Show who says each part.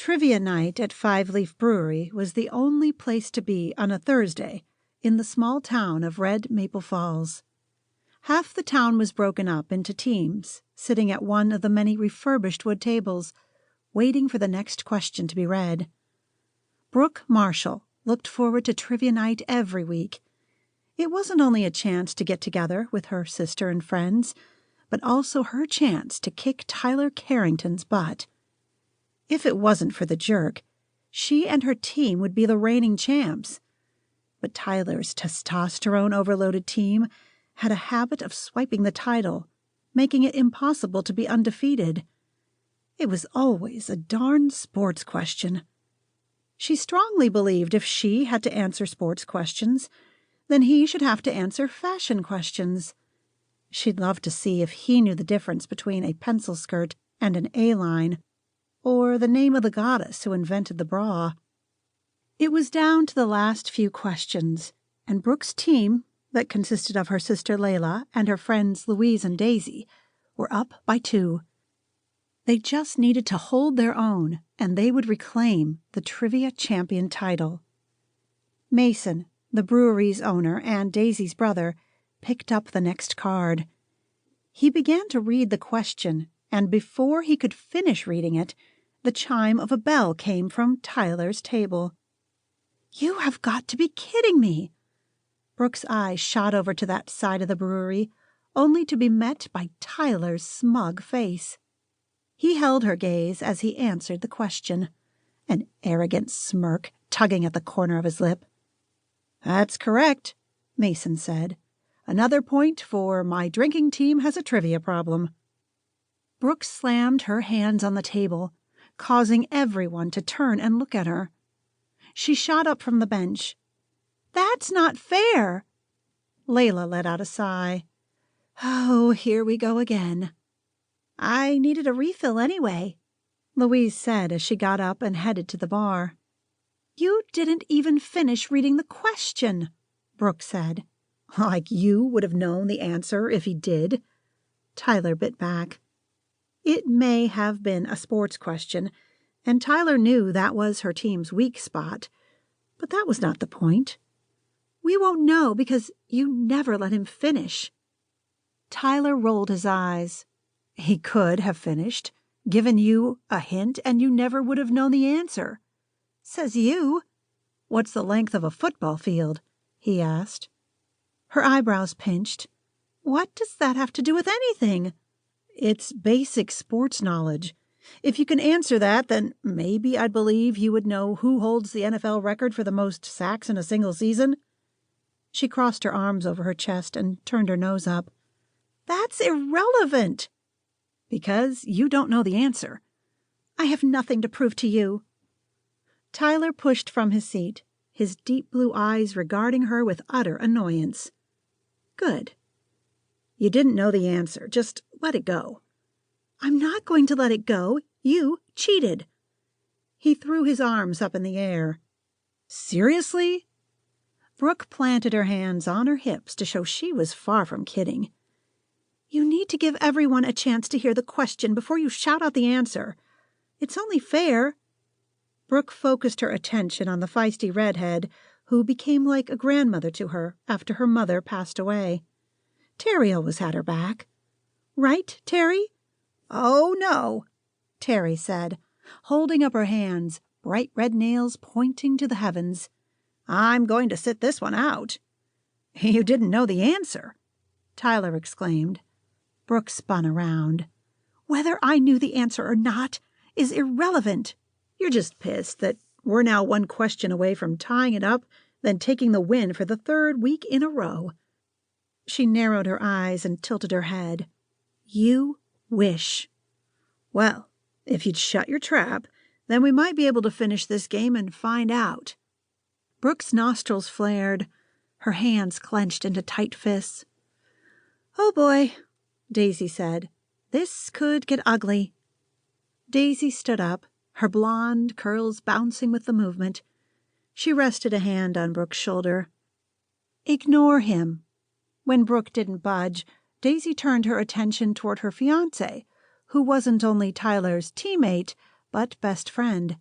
Speaker 1: Trivia night at Five Leaf Brewery was the only place to be on a Thursday in the small town of Red Maple Falls. Half the town was broken up into teams, sitting at one of the many refurbished wood tables, waiting for the next question to be read. Brooke Marshall looked forward to trivia night every week. It wasn't only a chance to get together with her sister and friends, but also her chance to kick Tyler Carrington's butt. If it wasn't for the jerk, she and her team would be the reigning champs. But Tyler's testosterone-overloaded team had a habit of swiping the title, making it impossible to be undefeated. It was always a darn sports question. She strongly believed if she had to answer sports questions, then he should have to answer fashion questions. She'd love to see if he knew the difference between a pencil skirt and an A-line, or the name of the goddess who invented the bra. It was down to the last few questions, and Brooke's team, that consisted of her sister Layla and her friends Louise and Daisy, were up by 2. They just needed to hold their own, and they would reclaim the trivia champion title. Mason, the brewery's owner and Daisy's brother, picked up the next card. He began to read the question, and before he could finish reading it, the chime of a bell came from Tyler's table. "You have got to be kidding me!" Brooke's eyes shot over to that side of the brewery, only to be met by Tyler's smug face. He held her gaze as he answered the question, an arrogant smirk tugging at the corner of his lip. "That's correct," Mason said. "Another point for my drinking team has a trivia problem." Brooke slammed her hands on the table, causing everyone to turn and look at her. She shot up from the bench. "That's not fair!" Layla let out a sigh. "Oh, here we go again." "I needed a refill anyway," Louise said as she got up and headed to the bar. "You didn't even finish reading the question," Brooke said. "Like you would have known the answer if he did." Tyler bit back. It may have been a sports question, and Tyler knew that was her team's weak spot, but that was not the point. "We won't know because you never let him finish." Tyler rolled his eyes. "He could have finished, given you a hint, and you never would have known the answer." "Says you." "What's the length of a football field?" he asked. Her eyebrows pinched. "What does that have to do with anything?" "It's basic sports knowledge. If you can answer that, then maybe I'd believe you would know who holds the NFL record for the most sacks in a single season." She crossed her arms over her chest and turned her nose up. "That's irrelevant." "Because you don't know the answer." "I have nothing to prove to you." Tyler pushed from his seat, his deep blue eyes regarding her with utter annoyance. "Good. You didn't know the answer. Just let it go." "I'm not going to let it go. You cheated." He threw his arms up in the air. "Seriously?" Brooke planted her hands on her hips to show she was far from kidding. "You need to give everyone a chance to hear the question before you shout out the answer. It's only fair." Brooke focused her attention on the feisty redhead, who became like a grandmother to her after her mother passed away. Terry always had her back. "Right, Terry?" "Oh, no," Terry said, holding up her hands, bright red nails pointing to the heavens. "I'm going to sit this one out." "You didn't know the answer," Tyler exclaimed. Brooke spun around. "Whether I knew the answer or not is irrelevant. You're just pissed that we're now one question away from tying it up, then taking the win for the 3rd week in a row." She narrowed her eyes and tilted her head. "You wish." "Well, if you'd shut your trap, then we might be able to finish this game and find out." Brooke's nostrils flared. Her hands clenched into tight fists. "Oh, boy," Daisy said. "This could get ugly." Daisy stood up, her blonde curls bouncing with the movement. She rested a hand on Brooke's shoulder. "Ignore him." When Brooke didn't budge, Daisy turned her attention toward her fiancé, who wasn't only Tyler's teammate, but best friend.